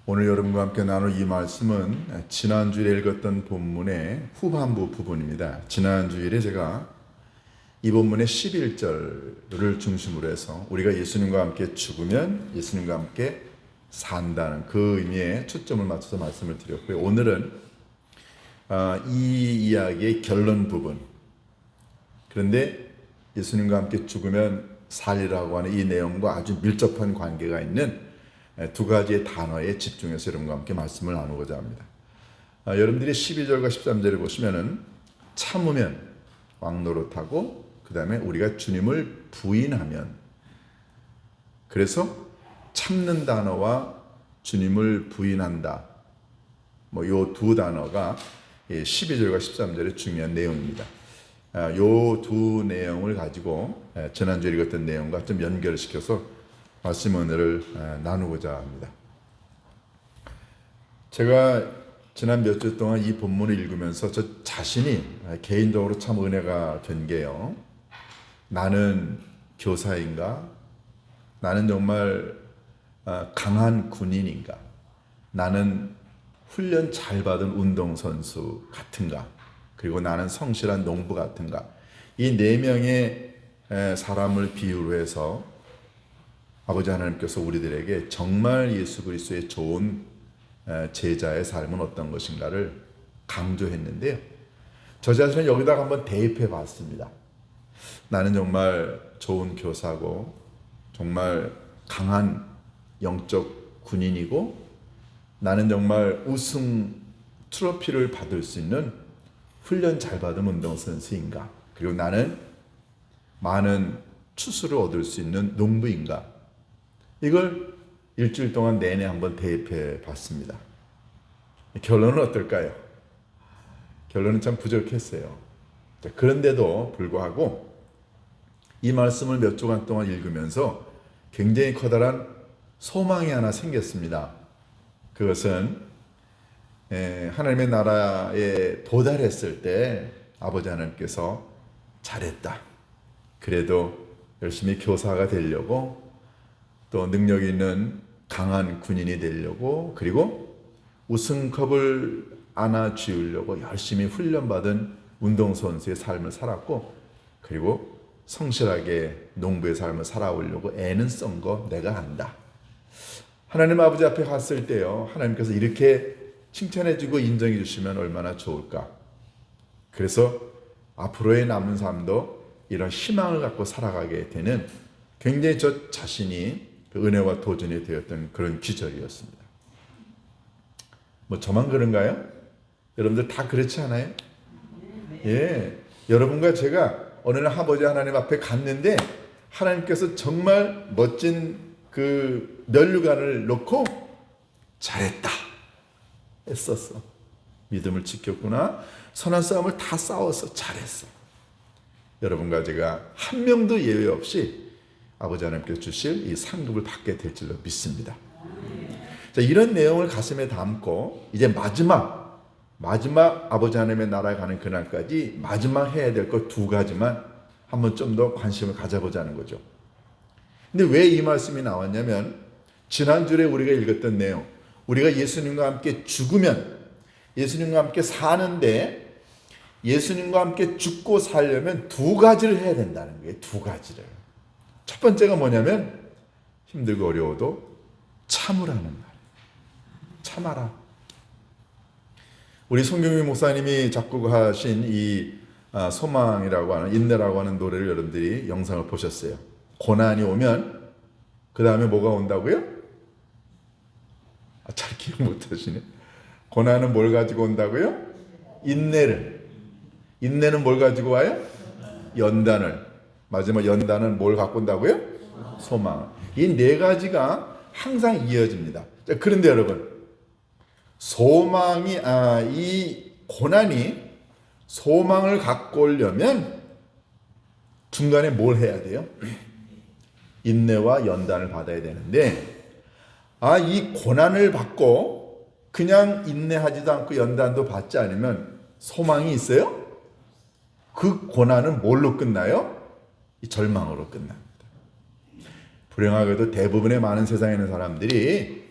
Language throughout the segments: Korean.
오늘 여러분과 함께 나눌 이 말씀은 지난주에 읽었던 본문의 후반부 부분입니다. 지난주일에 제가 이 본문의 11절을 중심으로 해서 우리가 예수님과 함께 죽으면 예수님과 함께 산다는 그 의미에 초점을 맞춰서 말씀을 드렸고요. 오늘은 이 이야기의 결론 부분, 그런데 예수님과 함께 죽으면 살리라고 하는 이 내용과 아주 밀접한 관계가 있는 두 가지의 단어에 집중해서 여러분과 함께 말씀을 나누고자 합니다. 여러분들이 12절과 13절을 보시면은 참으면 왕노릇하고 그 다음에 우리가 주님을 부인하면, 그래서 참는 단어와 주님을 부인한다, 요 두 단어가 12절과 13절의 중요한 내용입니다. 요 두 내용을 가지고 지난주에 읽었던 내용과 좀 연결시켜서 말씀 오늘을 나누고자 합니다. 제가 지난 몇 주 동안 이 본문을 읽으면서 저 자신이 개인적으로 참 은혜가 된 게요, 나는 교사인가? 나는 정말 강한 군인인가? 나는 훈련 잘 받은 운동선수 같은가? 그리고 나는 성실한 농부 같은가? 이 네 명의 사람을 비유로 해서 아버지 하나님께서 우리들에게 정말 예수 그리스도의 좋은 제자의 삶은 어떤 것인가를 강조했는데요, 저 자신은 여기다가 한번 대입해 봤습니다. 나는 정말 좋은 교사고 정말 강한 영적 군인이고 나는 정말 우승 트로피를 받을 수 있는 훈련 잘 받은 운동선수인가? 그리고 나는 많은 추수를 얻을 수 있는 농부인가? 이걸 일주일 동안 내내 한번 대입해 봤습니다. 결론은 어떨까요? 결론은 참 부족했어요. 그런데도 불구하고 이 말씀을 몇 주간 동안 읽으면서 굉장히 커다란 소망이 하나 생겼습니다. 그것은 하나님의 나라에 도달했을 때 아버지 하나님께서 잘했다, 그래도 열심히 교사가 되려고, 또 능력 있는 강한 군인이 되려고, 그리고 우승컵을 안아쥐으려고 열심히 훈련받은 운동선수의 삶을 살았고, 그리고 성실하게 농부의 삶을 살아오려고 애는 쓴 거 내가 안다. 하나님 아버지 앞에 갔을 때요, 하나님께서 이렇게 칭찬해주고 인정해주시면 얼마나 좋을까. 그래서 앞으로의 남은 삶도 이런 희망을 갖고 살아가게 되는 굉장히 저 자신이 은혜와 도전이 되었던 그런 기절이었습니다. 저만 그런가요? 여러분들 다 그렇지 않아요? 예, 여러분과 제가 어느 날 아버지 하나님 앞에 갔는데 하나님께서 정말 멋진 그 면류관을 놓고 잘했다 했었어. 믿음을 지켰구나. 선한 싸움을 다 싸워서 잘했어. 여러분과 제가 한 명도 예외 없이 아버지 하나님께서 주실 이 상급을 받게 될 줄로 믿습니다. 자, 이런 내용을 가슴에 담고 이제 마지막 아버지 하나님의 나라에 가는 그날까지 마지막 해야 될 것 두 가지만 한번 좀 더 관심을 가져보자는 거죠. 근데 왜 이 말씀이 나왔냐면 지난주에 우리가 읽었던 내용, 우리가 예수님과 함께 죽으면 예수님과 함께 사는데 예수님과 함께 죽고 살려면 두 가지를 해야 된다는 거예요. 두 가지를. 첫 번째가 뭐냐면 힘들고 어려워도 참으라는 말. 참아라. 우리 송경민 목사님이 작곡하신 이 소망이라고 하는, 인내라고 하는 노래를 여러분들이 영상을 보셨어요. 고난이 오면 그 다음에 뭐가 온다고요? 잘 기억 못하시네. 고난은 뭘 가지고 온다고요? 인내를. 인내는 뭘 가지고 와요? 연단을. 마지막 연단은 뭘 갖고 온다고요? 소망. 이 네 가지가 항상 이어집니다. 자, 그런데 여러분, 이 고난이 소망을 갖고 오려면 중간에 뭘 해야 돼요? 인내와 연단을 받아야 되는데, 이 고난을 받고 그냥 인내하지도 않고 연단도 받지 않으면 소망이 있어요? 그 고난은 뭘로 끝나요? 이 절망으로 끝납니다. 불행하게도 대부분의 많은 세상에 있는 사람들이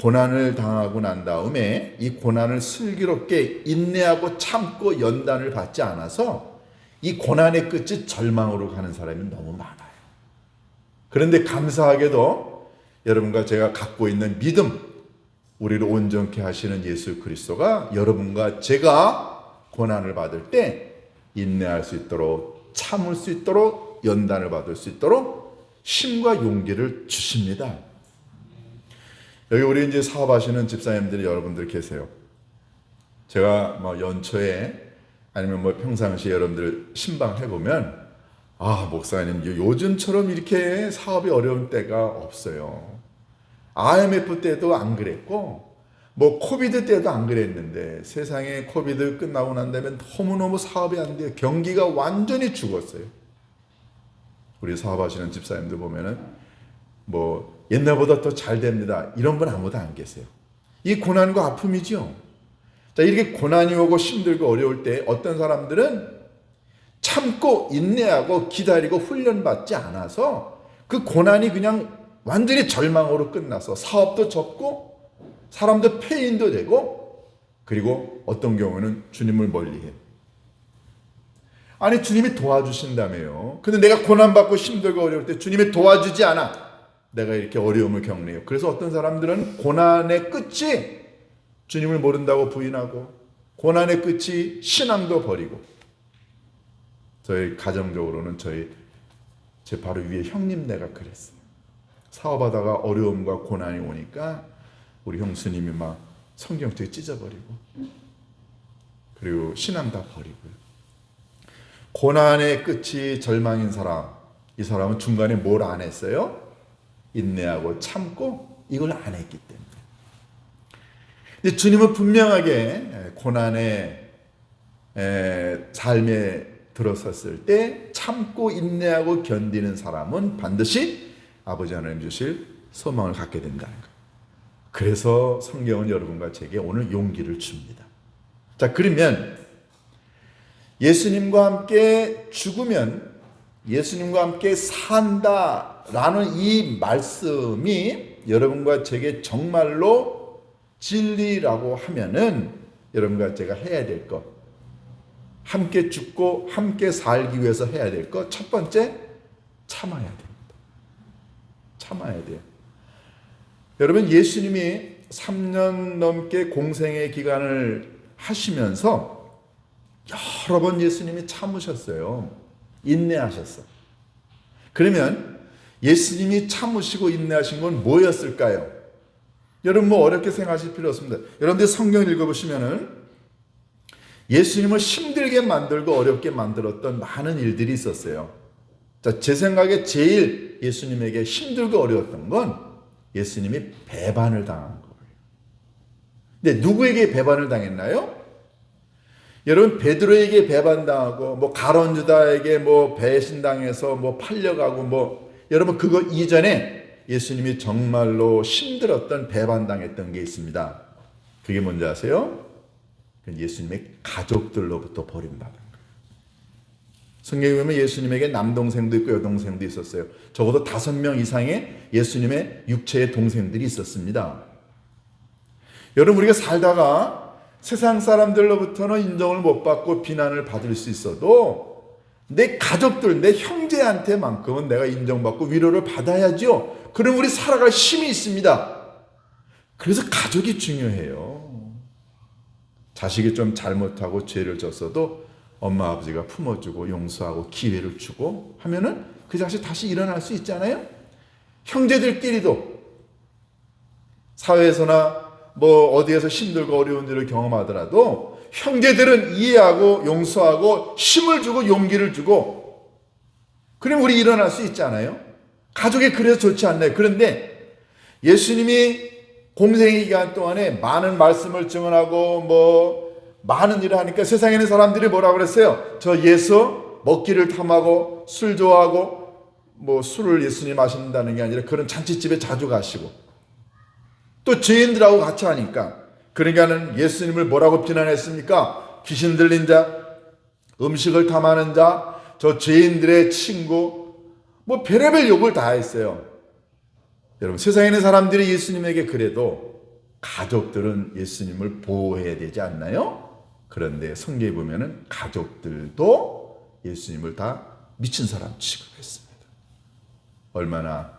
고난을 당하고 난 다음에 이 고난을 슬기롭게 인내하고 참고 연단을 받지 않아서 이 고난의 끝이 절망으로 가는 사람이 너무 많아요. 그런데 감사하게도 여러분과 제가 갖고 있는 믿음, 우리를 온전케 하시는 예수 그리스도가 여러분과 제가 고난을 받을 때 인내할 수 있도록, 참을 수 있도록, 연단을 받을 수 있도록 힘과 용기를 주십니다. 여기 우리 이제 사업하시는 집사님들이 여러분들 계세요. 제가 뭐 연초에 아니면 뭐 평상시에 여러분들 신방해 보면, 아, 목사님 요즘처럼 이렇게 사업이 어려운 때가 없어요. IMF 때도 안 그랬고 뭐 코비드 때도 안 그랬는데 세상에 코비드 끝나고 난 다음에 너무너무 사업이 안 돼요. 경기가 완전히 죽었어요. 우리 사업하시는 집사님들 보면은 뭐 옛날보다 더 잘 됩니다. 이런 분 아무도 안 계세요. 이 고난과 아픔이죠. 자, 이렇게 고난이 오고 힘들고 어려울 때 어떤 사람들은 참고 인내하고 기다리고 훈련받지 않아서 그 고난이 그냥 완전히 절망으로 끝나서 사업도 접고 사람도 폐인도 되고, 그리고 어떤 경우는 주님을 멀리해요. 아니, 주님이 도와주신다며요. 근데 내가 고난받고 힘들고 어려울 때 주님이 도와주지 않아. 내가 이렇게 어려움을 겪네요. 그래서 어떤 사람들은 고난의 끝이 주님을 모른다고 부인하고, 고난의 끝이 신앙도 버리고. 저희 가정적으로는 제 바로 위에 형님네가 그랬어요. 사업하다가 어려움과 고난이 오니까 우리 형수님이 막 성경책 찢어버리고, 그리고 신앙 다 버리고요. 고난의 끝이 절망인 사람, 이 사람은 중간에 뭘 안 했어요? 인내하고 참고 이걸 안 했기 때문에. 근데 주님은 분명하게 고난의 삶에 들어섰을 때 참고 인내하고 견디는 사람은 반드시 아버지 하나님 주실 소망을 갖게 된다는 거예요. 그래서 성경은 여러분과 제게 오늘 용기를 줍니다. 자, 그러면 예수님과 함께 죽으면 예수님과 함께 산다라는 이 말씀이 여러분과 제게 정말로 진리라고 하면은 여러분과 제가 해야 될 것, 함께 죽고 함께 살기 위해서 해야 될 것, 첫 번째, 참아야 됩니다. 참아야 돼요. 여러분, 예수님이 3년 넘게 공생의 기간을 하시면서 여러 번 예수님이 참으셨어요. 인내하셨어요. 그러면 예수님이 참으시고 인내하신 건 뭐였을까요? 여러분, 뭐 어렵게 생각하실 필요 없습니다. 여러분들 성경 읽어보시면은 예수님을 힘들게 만들고 어렵게 만들었던 많은 일들이 있었어요. 자, 제 생각에 제일 예수님에게 힘들고 어려웠던 건 예수님이 배반을 당한 거예요. 근데 누구에게 배반을 당했나요? 여러분, 베드로에게 배반당하고 뭐 가룟 유다에게 뭐 배신당해서 뭐 팔려가고 뭐, 여러분 그거 이전에 예수님이 정말로 힘들었던 배반당했던 게 있습니다. 그게 뭔지 아세요? 예수님의 가족들로부터 버림받은 거예요. 성경에 보면 예수님에게 남동생도 있고 여동생도 있었어요. 적어도 5명 이상의 예수님의 육체의 동생들이 있었습니다. 여러분, 우리가 살다가 세상 사람들로부터는 인정을 못 받고 비난을 받을 수 있어도 내 가족들, 내 형제한테만큼은 내가 인정받고 위로를 받아야죠. 그럼 우리 살아갈 힘이 있습니다. 그래서 가족이 중요해요. 자식이 좀 잘못하고 죄를 졌어도 엄마 아버지가 품어주고 용서하고 기회를 주고 하면은 그 자식 다시 일어날 수 있잖아요. 형제들끼리도 사회에서나 뭐 어디에서 힘들고 어려운 일을 경험하더라도 형제들은 이해하고 용서하고 힘을 주고 용기를 주고, 그럼 우리 일어날 수 있잖아요. 가족이 그래서 좋지 않나요? 그런데 예수님이 공생의 기간 동안에 많은 말씀을 증언하고 뭐 많은 일을 하니까 세상에 있는 사람들이 뭐라고 그랬어요? 저 예수 먹기를 탐하고 술 좋아하고, 뭐 술을 예수님 마신다는 게 아니라 그런 잔치집에 자주 가시고 또 죄인들하고 같이 하니까, 그러니까는 예수님을 뭐라고 비난했습니까? 귀신 들린 자, 음식을 탐하는 자, 저 죄인들의 친구, 뭐 별의별 욕을 다 했어요. 여러분, 세상에 있는 사람들이 예수님에게 그래도 가족들은 예수님을 보호해야 되지 않나요? 그런데 성경에 보면은 가족들도 예수님을 다 미친 사람 취급했습니다. 얼마나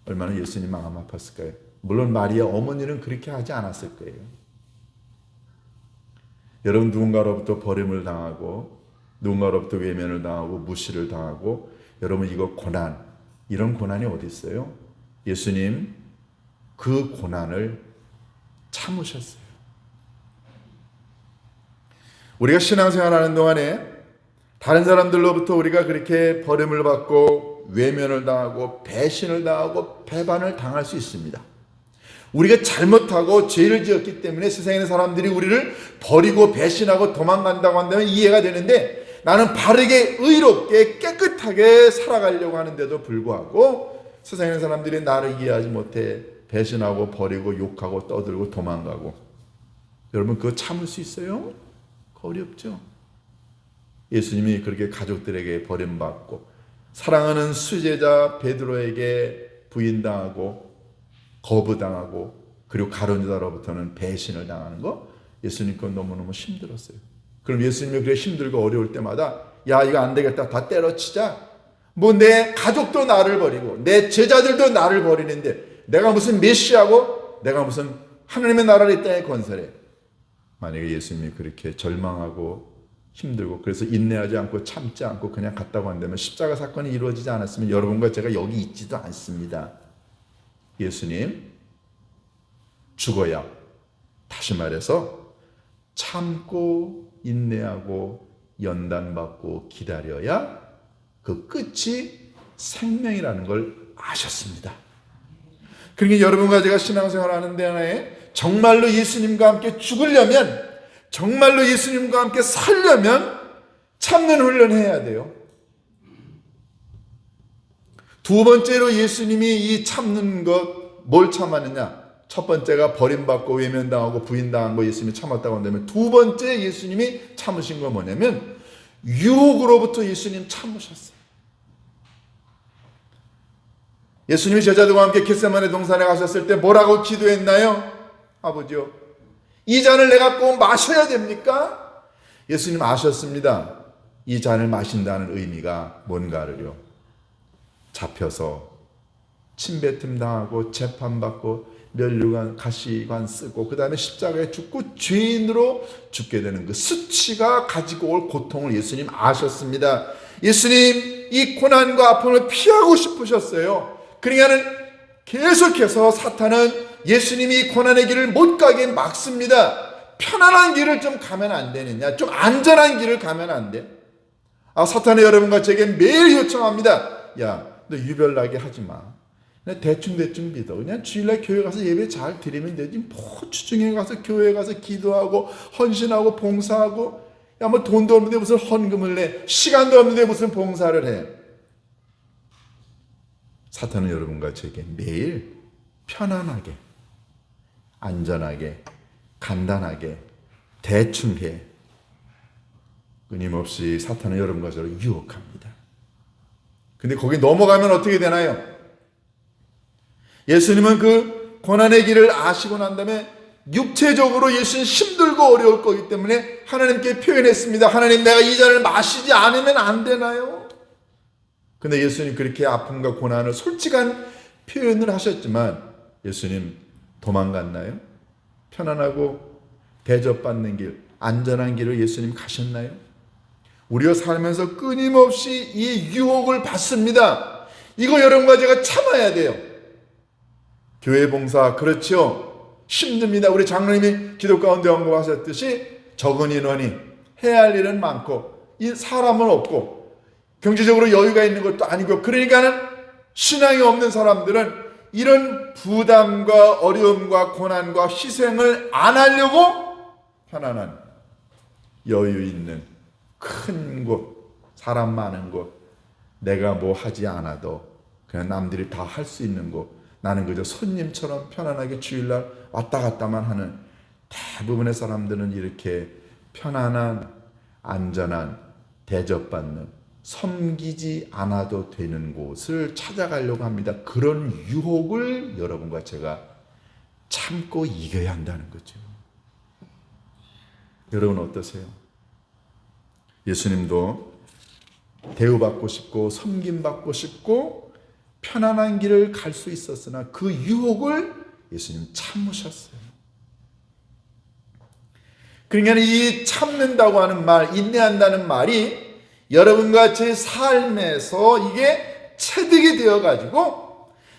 예수님 마음 아팠을까요? 물론 마리아 어머니는 그렇게 하지 않았을 거예요. 여러분, 누군가로부터 버림을 당하고 누군가로부터 외면을 당하고 무시를 당하고, 여러분, 이거 고난, 이런 고난이 어디 있어요? 예수님 그 고난을 참으셨어요. 우리가 신앙생활하는 동안에 다른 사람들로부터 우리가 그렇게 버림을 받고 외면을 당하고 배신을 당하고 배반을 당할 수 있습니다. 우리가 잘못하고 죄를 지었기 때문에 세상에 있는 사람들이 우리를 버리고 배신하고 도망간다고 한다면 이해가 되는데, 나는 바르게 의롭게 깨끗하게 살아가려고 하는데도 불구하고 세상에 있는 사람들이 나를 이해하지 못해 배신하고 버리고 욕하고 떠들고 도망가고, 여러분 그거 참을 수 있어요? 어렵죠. 예수님이 그렇게 가족들에게 버림받고 사랑하는 수제자 베드로에게 부인당하고 거부당하고 그리고 가룟 유다로부터는 배신을 당하는 거, 예수님 건 너무너무 힘들었어요. 그럼 예수님이 그래 힘들고 어려울 때마다 야, 이거 안 되겠다, 다 때려치자. 뭐 내 가족도 나를 버리고 내 제자들도 나를 버리는데 내가 무슨 메시아고 내가 무슨 하나님의 나라를 이 땅에 건설해. 만약에 예수님이 그렇게 절망하고 힘들고 그래서 인내하지 않고 참지 않고 그냥 갔다고 한다면, 십자가 사건이 이루어지지 않았으면 여러분과 제가 여기 있지도 않습니다. 예수님 죽어야, 다시 말해서 참고 인내하고 연단받고 기다려야 그 끝이 생명이라는 걸 아셨습니다. 그러니까 여러분과 제가 신앙생활 하는 데에 정말로 예수님과 함께 죽으려면, 정말로 예수님과 함께 살려면 참는 훈련해야 돼요. 두 번째로 예수님이 이 참는 것 뭘 참았느냐? 첫 번째가 버림받고 외면당하고 부인당한 거 예수님이 참았다고 한다면, 두 번째 예수님이 참으신 건 뭐냐면 유혹으로부터 예수님 참으셨어요. 예수님이 제자들과 함께 겟세마네 동산에 가셨을 때 뭐라고 기도했나요? 아버지요, 이 잔을 내가 꼭 마셔야 됩니까? 예수님 아셨습니다. 이 잔을 마신다는 의미가 뭔가를요. 잡혀서 침뱉음 당하고 재판받고 면류관 가시관 쓰고 그 다음에 십자가에 죽고 죄인으로 죽게 되는 그 수치가 가지고 올 고통을 예수님 아셨습니다. 예수님 이 고난과 아픔을 피하고 싶으셨어요. 그러니까는 계속해서 사탄은 예수님이 이 고난의 길을 못 가게 막습니다. 편안한 길을 좀 가면 안 되느냐? 좀 안전한 길을 가면 안 돼? 사탄의 여러분과 제게 매일 요청합니다. 야, 너 유별나게 하지 마. 그냥 대충 믿어. 그냥 주일날 교회 가서 예배 잘 드리면 되지. 뭐 주중에 가서 교회 가서 기도하고 헌신하고 봉사하고, 야, 뭐 돈도 없는데 무슨 헌금을 내, 시간도 없는데 무슨 봉사를 해. 사탄은 여러분과 제게 매일 편안하게, 안전하게, 간단하게, 대충 해. 끊임없이 사탄은 여러분과 저를 유혹합니다. 근데 거기 넘어가면 어떻게 되나요? 예수님은 그 고난의 길을 아시고 난 다음에 육체적으로 예수는 힘들고 어려울 거기 때문에 하나님께 표현했습니다. 하나님, 내가 이 잔을 마시지 않으면 안 되나요? 근데 예수님 그렇게 아픔과 고난을 솔직한 표현을 하셨지만 예수님 도망갔나요? 편안하고 대접받는 길, 안전한 길을 예수님 가셨나요? 우리가 살면서 끊임없이 이 유혹을 받습니다. 이거 여러분과 제가 참아야 돼요. 교회 봉사, 그렇죠? 힘듭니다. 우리 장로님이 기도 가운데 언급하셨듯이 적은 인원이 해야 할 일은 많고 이 사람은 없고 경제적으로 여유가 있는 것도 아니고, 그러니까는 신앙이 없는 사람들은 이런 부담과 어려움과 고난과 희생을 안 하려고 편안한 여유 있는 큰 곳, 사람 많은 곳, 내가 뭐 하지 않아도 그냥 남들이 다 할 수 있는 곳, 나는 그저 손님처럼 편안하게 주일날 왔다 갔다만 하는, 대부분의 사람들은 이렇게 편안한, 안전한, 대접받는, 섬기지 않아도 되는 곳을 찾아가려고 합니다. 그런 유혹을 여러분과 제가 참고 이겨야 한다는 거죠. 여러분 어떠세요? 예수님도 대우받고 싶고 섬김받고 싶고 편안한 길을 갈 수 있었으나 그 유혹을 예수님 참으셨어요. 그러니까 이 참는다고 하는 말, 인내한다는 말이 여러분과 제 삶에서 이게 체득이 되어가지고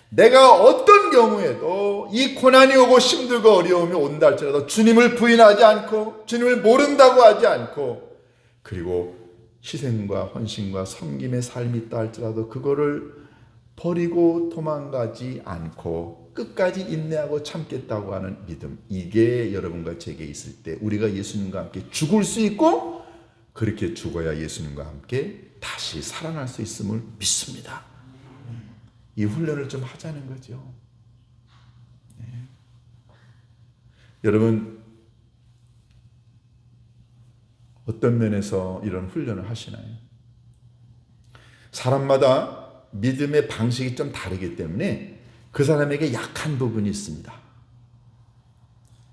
내가 어떤 경우에도 이 고난이 오고 힘들고 어려움이 온다 할지라도 주님을 부인하지 않고 주님을 모른다고 하지 않고 그리고 희생과 헌신과 섬김의 삶이 있다 할지라도 그거를 버리고 도망가지 않고 끝까지 인내하고 참겠다고 하는 믿음, 이게 여러분과 제게 있을 때 우리가 예수님과 함께 죽을 수 있고 그렇게 죽어야 예수님과 함께 다시 살아날 수 있음을 믿습니다. 이 훈련을 좀 하자는 거죠. 네. 여러분 어떤 면에서 이런 훈련을 하시나요? 사람마다 믿음의 방식이 좀 다르기 때문에 그 사람에게 약한 부분이 있습니다.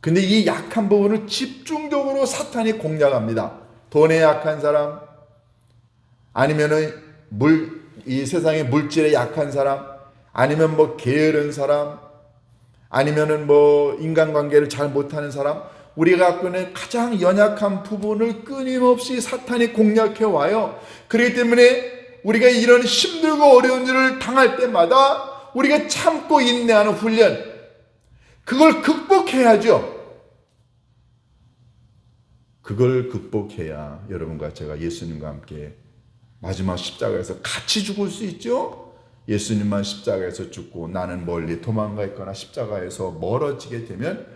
근데 이 약한 부분을 집중적으로 사탄이 공략합니다. 돈에 약한 사람, 아니면은 이 세상의 물질에 약한 사람, 아니면 뭐 게으른 사람, 아니면은 뭐 인간관계를 잘 못하는 사람, 우리가 갖고 있는 가장 연약한 부분을 끊임없이 사탄이 공략해 와요. 그렇기 때문에 우리가 이런 힘들고 어려운 일을 당할 때마다 우리가 참고 인내하는 훈련, 그걸 극복해야죠. 그걸 극복해야 여러분과 제가 예수님과 함께 마지막 십자가에서 같이 죽을 수 있죠. 예수님만 십자가에서 죽고 나는 멀리 도망가 있거나 십자가에서 멀어지게 되면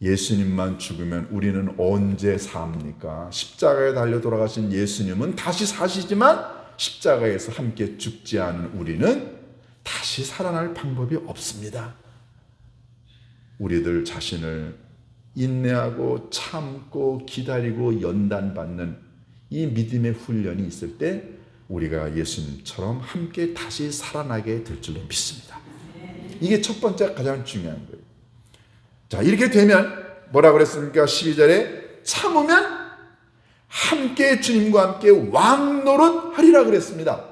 예수님만 죽으면 우리는 언제 삽니까? 십자가에 달려 돌아가신 예수님은 다시 사시지만 십자가에서 함께 죽지 않은 우리는 다시 살아날 방법이 없습니다. 우리들 자신을 인내하고 참고 기다리고 연단받는 이 믿음의 훈련이 있을 때 우리가 예수님처럼 함께 다시 살아나게 될 줄로 믿습니다. 이게 첫 번째 가장 중요한 거예요. 자, 이렇게 되면 뭐라 그랬습니까? 12절에 참으면 함께 주님과 함께 왕노릇 하리라 그랬습니다.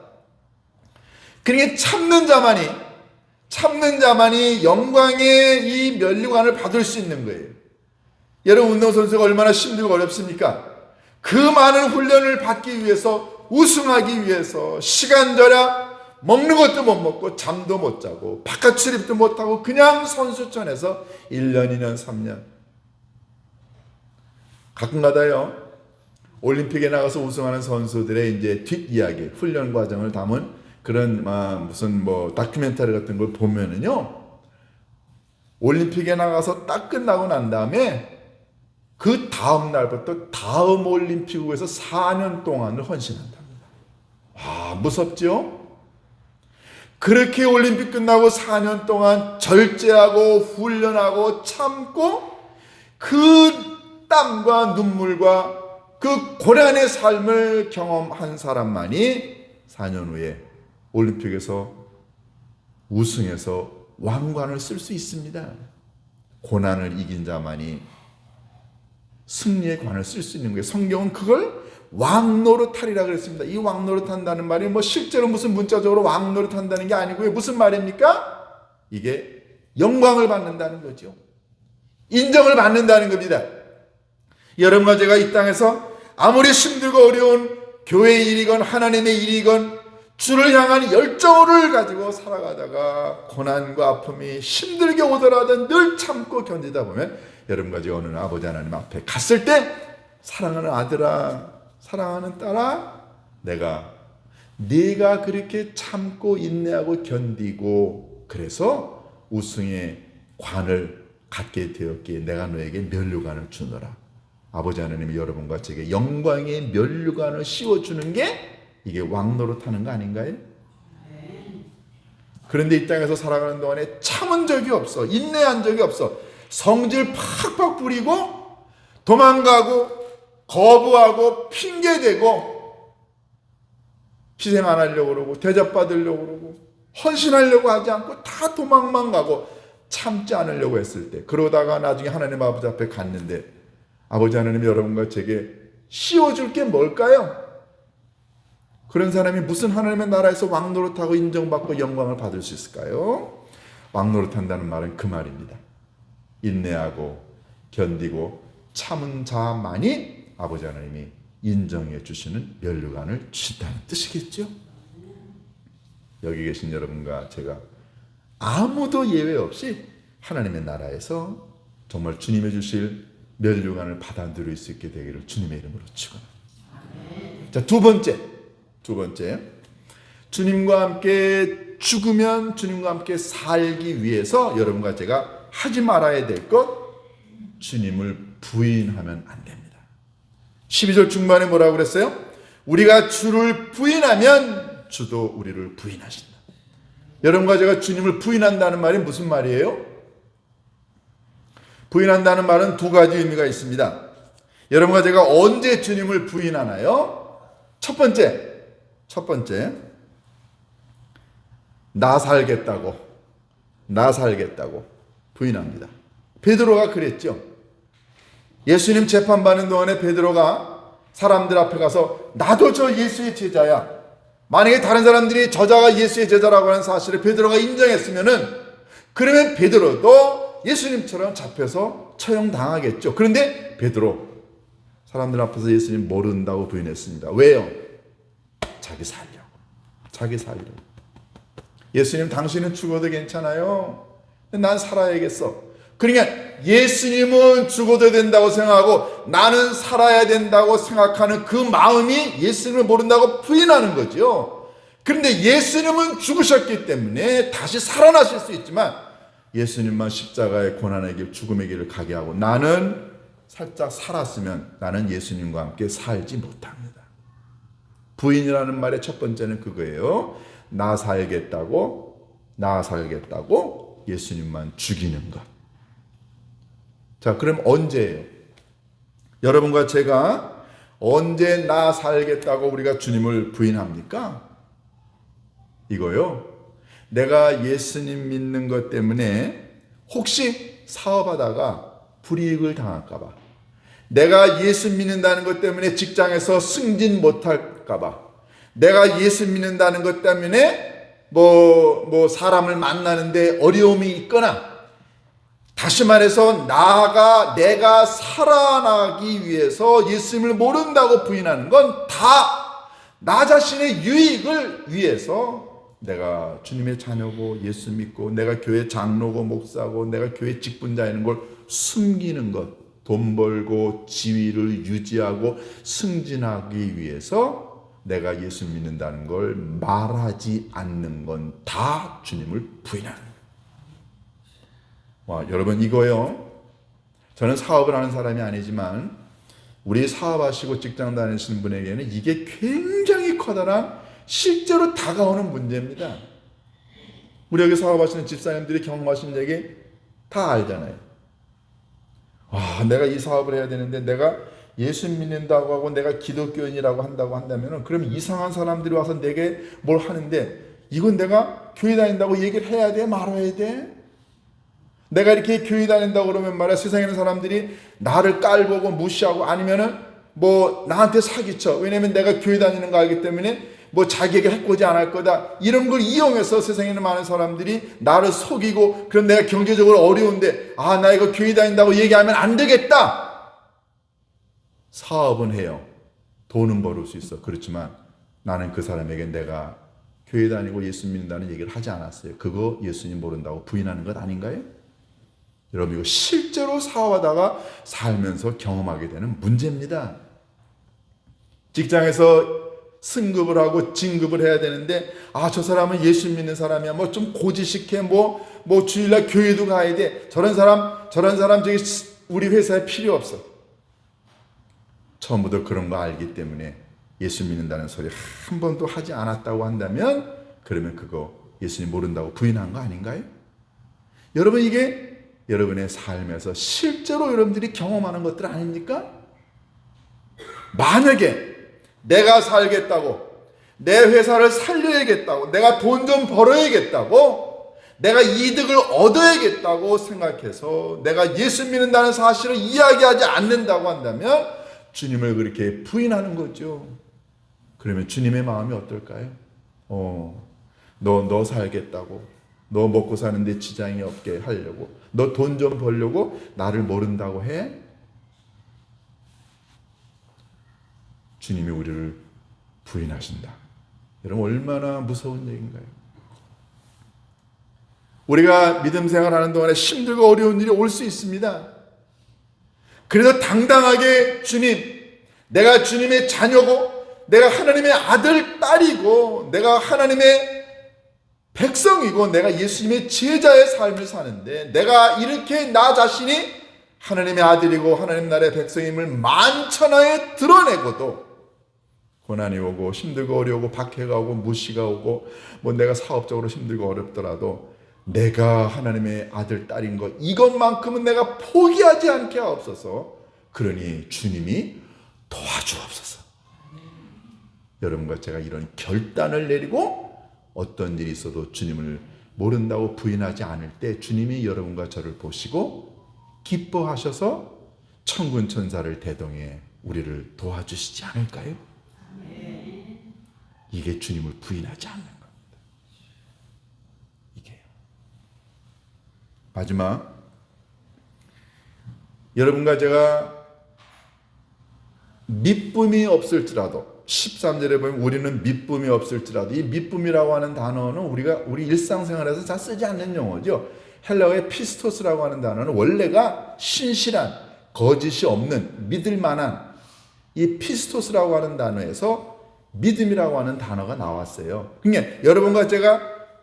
그러니까 참는 자만이 영광의 이 면류관을 받을 수 있는 거예요. 여러분 운동선수가 얼마나 힘들고 어렵습니까? 그 많은 훈련을 받기 위해서, 우승하기 위해서 시간 절약, 먹는 것도 못 먹고 잠도 못 자고 바깥 출입도 못하고 그냥 선수촌에서 1년, 2년, 3년 가끔가다요 올림픽에 나가서 우승하는 선수들의 이제 뒷이야기, 훈련 과정을 담은 그런 무슨 뭐 다큐멘터리 같은 걸 보면은요, 올림픽에 나가서 딱 끝나고 난 다음에 그 다음 날부터 다음 올림픽에서 4년 동안을 헌신한답니다. 와, 무섭죠? 그렇게 올림픽 끝나고 4년 동안 절제하고 훈련하고 참고 그 땀과 눈물과 그 고난의 삶을 경험한 사람만이 4년 후에 올림픽에서 우승해서 왕관을 쓸 수 있습니다. 고난을 이긴 자만이 승리의 관을 쓸 수 있는 거예요. 성경은 그걸 왕노릇하리라 그랬습니다. 이 왕노릇한다는 말이 뭐 실제로 무슨 문자적으로 왕노릇한다는 게 아니고요. 무슨 말입니까? 이게 영광을 받는다는 거죠. 인정을 받는다는 겁니다. 여러분과 제가 이 땅에서 아무리 힘들고 어려운 교회의 일이건 하나님의 일이건 주를 향한 열정을 가지고 살아가다가 고난과 아픔이 힘들게 오더라도 늘 참고 견디다 보면 여러분과 제가 어느 아버지 하나님 앞에 갔을 때 사랑하는 아들아, 사랑하는 딸아, 네가 그렇게 참고 인내하고 견디고 그래서 우승의 관을 갖게 되었기에 내가 너에게 면류관을 주노라. 아버지 하나님이 여러분과 제게 영광의 면류관을 씌워주는 게 이게 왕노릇하는 거 아닌가요? 그런데 이 땅에서 살아가는 동안에 참은 적이 없어. 인내한 적이 없어. 성질 팍팍 부리고 도망가고 거부하고 핑계대고 희생 안 하려고 그러고 대접받으려고 그러고 헌신하려고 하지 않고 다 도망만 가고 참지 않으려고 했을 때, 그러다가 나중에 하나님 아버지 앞에 갔는데 아버지 하나님이 여러분과 제게 씌워줄 게 뭘까요? 그런 사람이 무슨 하나님의 나라에서 왕노릇하고 인정받고 영광을 받을 수 있을까요? 왕노릇한다는 말은 그 말입니다. 인내하고 견디고 참은 자만이 아버지 하나님이 인정해 주시는 면류관을 주신다는 뜻이겠죠? 여기 계신 여러분과 제가 아무도 예외 없이 하나님의 나라에서 정말 주님의 주실 면류관을 받아 누릴 수 있게 되기를 주님의 이름으로 축원합니다. 자, 두 번째, 주님과 함께 죽으면 주님과 함께 살기 위해서 여러분과 제가 하지 말아야 될 것, 주님을 부인하면 안 됩니다. 12절 중반에 뭐라고 그랬어요? 우리가 주를 부인하면 주도 우리를 부인하신다. 여러분과 제가 주님을 부인한다는 말이 무슨 말이에요? 부인한다는 말은 두 가지 의미가 있습니다. 여러분과 제가 언제 주님을 부인하나요? 첫 번째, 나 살겠다고 부인합니다. 베드로가 그랬죠. 예수님 재판받는 동안에 베드로가 사람들 앞에 가서 나도 저 예수의 제자야. 만약에 다른 사람들이 저자가 예수의 제자라고 하는 사실을 베드로가 인정했으면은, 그러면 베드로도 예수님처럼 잡혀서 처형당하겠죠. 그런데 베드로 사람들 앞에서 예수님 모른다고 부인했습니다. 왜요? 자기 살려고. 예수님 당신은 죽어도 괜찮아요. 난 살아야겠어. 그러니까 예수님은 죽어도 된다고 생각하고 나는 살아야 된다고 생각하는 그 마음이 예수님을 모른다고 부인하는 거죠. 그런데 예수님은 죽으셨기 때문에 다시 살아나실 수 있지만 예수님만 십자가의 고난의 길, 죽음의 길을 가게 하고 나는 살짝 살았으면 나는 예수님과 함께 살지 못합니다. 부인이라는 말의 첫 번째는 그거예요. 나 살겠다고 예수님만 죽이는 것. 자, 그럼 언제예요? 여러분과 제가 언제 나 살겠다고 우리가 주님을 부인합니까? 이거요. 내가 예수님 믿는 것 때문에 혹시 사업하다가 불이익을 당할까 봐, 내가 예수 믿는다는 것 때문에 직장에서 승진 못할까 봐, 내가 예수 믿는다는 것 때문에 뭐 사람을 만나는데 어려움이 있거나, 다시 말해서 내가 살아나기 위해서 예수님을 모른다고 부인하는 건 다 나 자신의 유익을 위해서 내가 주님의 자녀고 예수 믿고 내가 교회 장로고 목사고 내가 교회 직분자인 걸 숨기는 것, 돈 벌고 지위를 유지하고 승진하기 위해서 내가 예수 믿는다는 걸 말하지 않는 건 다 주님을 부인하는 거예요. 와, 여러분 이거요. 저는 사업을 하는 사람이 아니지만 우리 사업하시고 직장 다니시는 분에게는 이게 굉장히 커다란 실제로 다가오는 문제입니다. 우리 여기 사업하시는 집사님들이 경험하신 얘기 다 알잖아요. 와, 내가 이 사업을 해야 되는데 내가 예수 믿는다고 하고 내가 기독교인이라고 한다면 그럼 이상한 사람들이 와서 내게 뭘 하는데 이건 내가 교회 다닌다고 얘기를 해야 돼? 말아야 돼? 내가 이렇게 교회 다닌다고 그러면 말이야, 세상에 있는 사람들이 나를 깔보고 무시하고 아니면은 뭐 나한테 사기쳐. 왜냐면 내가 교회 다니는 거 알기 때문에 뭐 자기에게 해코지 안 할 거다. 이런 걸 이용해서 세상에 있는 많은 사람들이 나를 속이고, 그럼 내가 경제적으로 어려운데 나 이거 교회 다닌다고 얘기하면 안 되겠다. 사업은 해요. 돈은 벌을 수 있어. 그렇지만 나는 그 사람에게 내가 교회 다니고 예수 믿는다는 얘기를 하지 않았어요. 그거 예수님 모른다고 부인하는 것 아닌가요? 여러분, 이거 실제로 사업하다가 살면서 경험하게 되는 문제입니다. 직장에서 승급을 하고 진급을 해야 되는데 저 사람은 예수 믿는 사람이야. 뭐 좀 고지식해. 뭐 주일날 교회도 가야 돼. 저런 사람 저기 우리 회사에 필요 없어. 처음부터 그런 거 알기 때문에 예수 믿는다는 소리 한 번도 하지 않았다고 한다면 그러면 그거 예수님 모른다고 부인한 거 아닌가요? 여러분, 이게 여러분의 삶에서 실제로 여러분들이 경험하는 것들 아닙니까? 만약에 내가 살겠다고, 내 회사를 살려야겠다고, 내가 돈 좀 벌어야겠다고, 내가 이득을 얻어야겠다고 생각해서 내가 예수 믿는다는 사실을 이야기하지 않는다고 한다면 주님을 그렇게 부인하는 거죠. 그러면 주님의 마음이 어떨까요? 너 살겠다고, 너 먹고 사는데 지장이 없게 하려고, 너 돈 좀 벌려고 나를 모른다고 해? 주님이 우리를 부인하신다. 여러분, 얼마나 무서운 얘기인가요? 우리가 믿음 생활하는 동안에 힘들고 어려운 일이 올 수 있습니다. 그래도 당당하게 주님, 내가 주님의 자녀고, 내가 하나님의 아들, 딸이고, 내가 하나님의 백성이고, 내가 예수님의 제자의 삶을 사는데, 내가 이렇게 나 자신이 하나님의 아들이고 하나님 나라의 백성임을 만천하에 드러내고도 고난이 오고 힘들고 어려우고 박해가 오고 무시가 오고 내가 사업적으로 힘들고 어렵더라도 내가 하나님의 아들, 딸인 것, 이것만큼은 내가 포기하지 않게 하옵소서. 그러니 주님이 도와주옵소서. 여러분과 제가 이런 결단을 내리고 어떤 일이 있어도 주님을 모른다고 부인하지 않을 때 주님이 여러분과 저를 보시고 기뻐하셔서 천군 천사를 대동해 우리를 도와주시지 않을까요? 이게 주님을 부인하지 않는 겁니다. 이게요. 마지막, 여러분과 제가 미쁨이 없을지라도 13절에 보면 우리는 미쁨이 없을지라도, 이 미쁨이라고 하는 단어는 우리 일상생활에서 잘 쓰지 않는 용어죠. 헬라어의 피스토스라고 하는 단어는 원래가 신실한, 거짓이 없는, 믿을 만한, 이 피스토스라고 하는 단어에서 믿음이라고 하는 단어가 나왔어요. 그러니까 여러분과 제가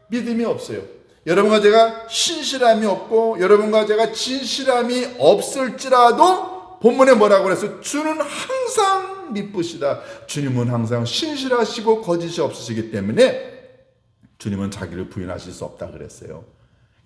믿음이 없어요. 여러분과 제가 신실함이 없고 여러분과 제가 진실함이 없을지라도 본문에 뭐라고 그랬어요? 주는 항상 미쁘시다. 주님은 항상 신실하시고 거짓이 없으시기 때문에 주님은 자기를 부인하실 수 없다 그랬어요.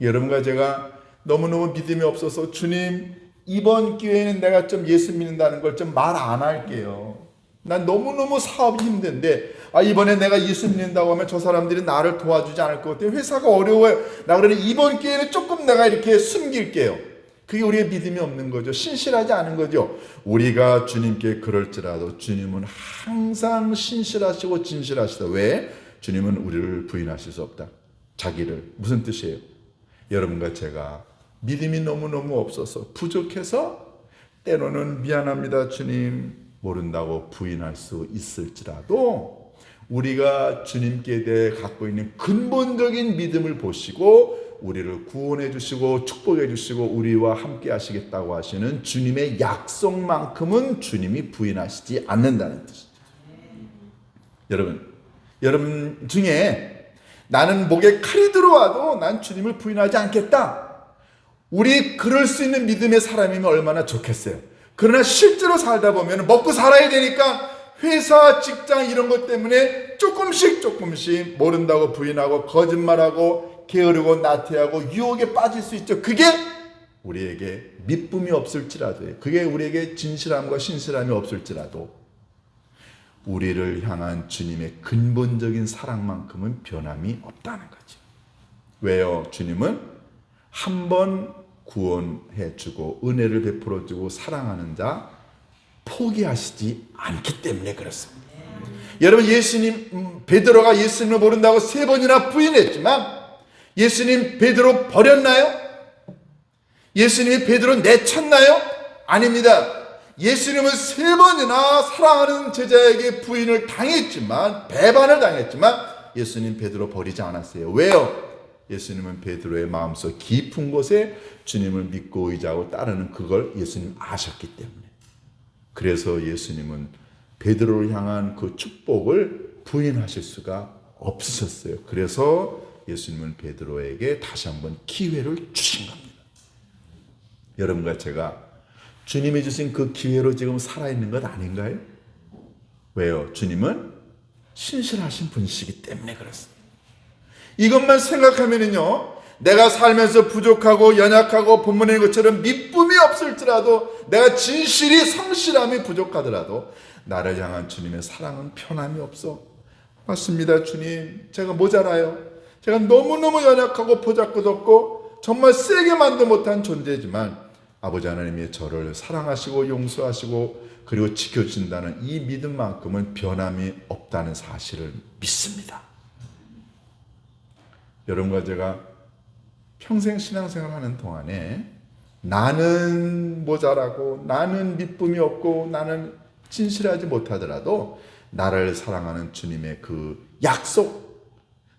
여러분과 제가 너무너무 믿음이 없어서 주님, 이번 기회에는 내가 좀 예수 믿는다는 걸 좀 말 안 할게요. 난 너무너무 사업이 힘든데 이번에 내가 예수 믿는다고 하면 저 사람들이 나를 도와주지 않을 것 같아요. 회사가 어려워요. 나 그러니 이번 기회는 조금 내가 이렇게 숨길게요. 그게 우리의 믿음이 없는 거죠. 신실하지 않은 거죠. 우리가 주님께 그럴지라도 주님은 항상 신실하시고 진실하시다. 왜? 주님은 우리를 부인하실 수 없다. 자기를. 무슨 뜻이에요? 여러분과 제가 믿음이 너무너무 없어서 부족해서 때로는 미안합니다 주님 모른다고 부인할 수 있을지라도 우리가 주님께 대해 갖고 있는 근본적인 믿음을 보시고 우리를 구원해 주시고 축복해 주시고 우리와 함께 하시겠다고 하시는 주님의 약속만큼은 주님이 부인하시지 않는다는 뜻이죠. 여러분 중에 나는 목에 칼이 들어와도 난 주님을 부인하지 않겠다. 우리 그럴 수 있는 믿음의 사람이면 얼마나 좋겠어요. 그러나 실제로 살다 보면 먹고 살아야 되니까 회사, 직장 이런 것 때문에 조금씩 모른다고 부인하고 거짓말하고 게으르고 나태하고 유혹에 빠질 수 있죠. 그게 우리에게 믿음이 없을지라도, 그게 우리에게 진실함과 신실함이 없을지라도 우리를 향한 주님의 근본적인 사랑만큼은 변함이 없다는 거죠. 왜요? 주님은 한 번 구원해주고 은혜를 베풀어주고 사랑하는 자 포기하시지 않기 때문에 그렇습니다. 여러분, 베드로가 예수님을 모른다고 3번이나 부인했지만 예수님 베드로 버렸나요? 예수님이 베드로 내쳤나요? 아닙니다. 예수님은 3번이나 사랑하는 제자에게 부인을 당했지만, 배반을 당했지만 예수님 베드로 버리지 않았어요. 왜요? 예수님은 베드로의 마음속 깊은 곳에 주님을 믿고 의지하고 따르는 그걸 예수님 아셨기 때문에, 그래서 예수님은 베드로를 향한 그 축복을 부인하실 수가 없으셨어요. 그래서 예수님은 베드로에게 다시 한번 기회를 주신 겁니다. 여러분과 제가 주님이 주신 그 기회로 지금 살아있는 것 아닌가요? 왜요? 주님은 신실하신 분이시기 때문에 그렇습니다. 이것만 생각하면은요, 내가 살면서 부족하고 연약하고 본문의 것처럼 믿음이 없을지라도, 내가 진실이 성실함이 부족하더라도 나를 향한 주님의 사랑은 편함이 없어. 맞습니다 주님, 제가 모자라요. 제가 너무너무 연약하고 보잘것없고 정말 세게 만도 못한 존재지만 아버지 하나님이 저를 사랑하시고 용서하시고 그리고 지켜준다는 이 믿음만큼은 변함이 없다는 사실을 믿습니다. 여러분과 제가 평생 신앙생활하는 동안에 나는 모자라고 나는 믿음이 없고 나는 진실하지 못하더라도 나를 사랑하는 주님의 그 약속,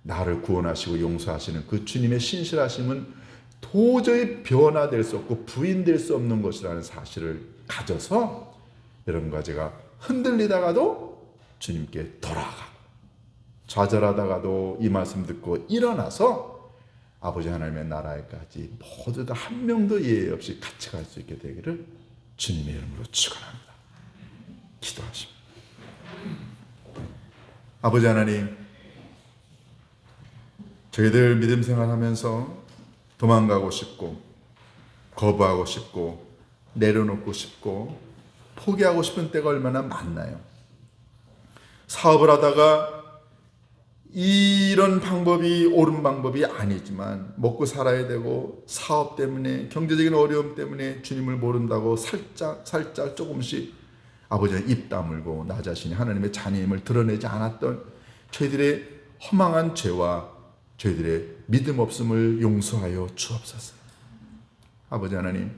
나를 구원하시고 용서하시는 그 주님의 신실하심은 도저히 변화될 수 없고 부인될 수 없는 것이라는 사실을 가져서 여러분과 제가 흔들리다가도 주님께 돌아가고 좌절하다가도 이 말씀 듣고 일어나서 아버지 하나님의 나라에까지 모두 다 한 명도 예외 없이 같이 갈 수 있게 되기를 주님의 이름으로 축원합니다. 기도하십니다. 아버지 하나님, 저희들 믿음 생활하면서 도망가고 싶고 거부하고 싶고 내려놓고 싶고 포기하고 싶은 때가 얼마나 많나요? 사업을 하다가 이런 방법이 옳은 방법이 아니지만 먹고 살아야 되고 사업 때문에 경제적인 어려움 때문에 주님을 모른다고 살짝 조금씩 아버지는 입 다물고 나 자신이 하나님의 자녀임을 드러내지 않았던 저희들의 허망한 죄와 저희들의 믿음 없음을 용서하여 주옵소서. 아버지 하나님,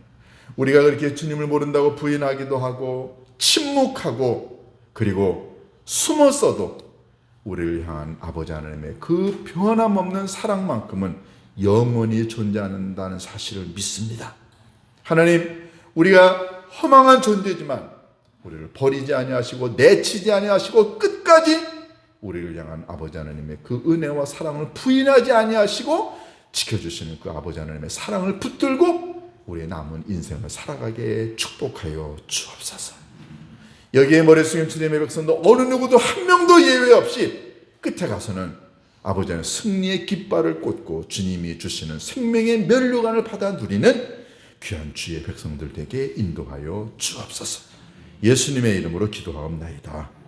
우리가 그렇게 주님을 모른다고 부인하기도 하고 침묵하고 그리고 숨었어도 우리를 향한 아버지 하나님의 그 변함없는 사랑만큼은 영원히 존재한다는 사실을 믿습니다. 하나님, 우리가 허망한 존재지만 우리를 버리지 아니하시고 내치지 아니하시고 끝까지 우리를 향한 아버지 하나님의 그 은혜와 사랑을 부인하지 아니하시고 지켜주시는 그 아버지 하나님의 사랑을 붙들고 우리의 남은 인생을 살아가게 축복하여 주옵소서. 여기에 머리 숙인 주님의 백성도 어느 누구도 한 명도 예외 없이 끝에 가서는 아버지 하나님 승리의 깃발을 꽂고 주님이 주시는 생명의 면류관을 받아 누리는 귀한 주의 백성들 되게 인도하여 주옵소서. 예수님의 이름으로 기도하옵나이다.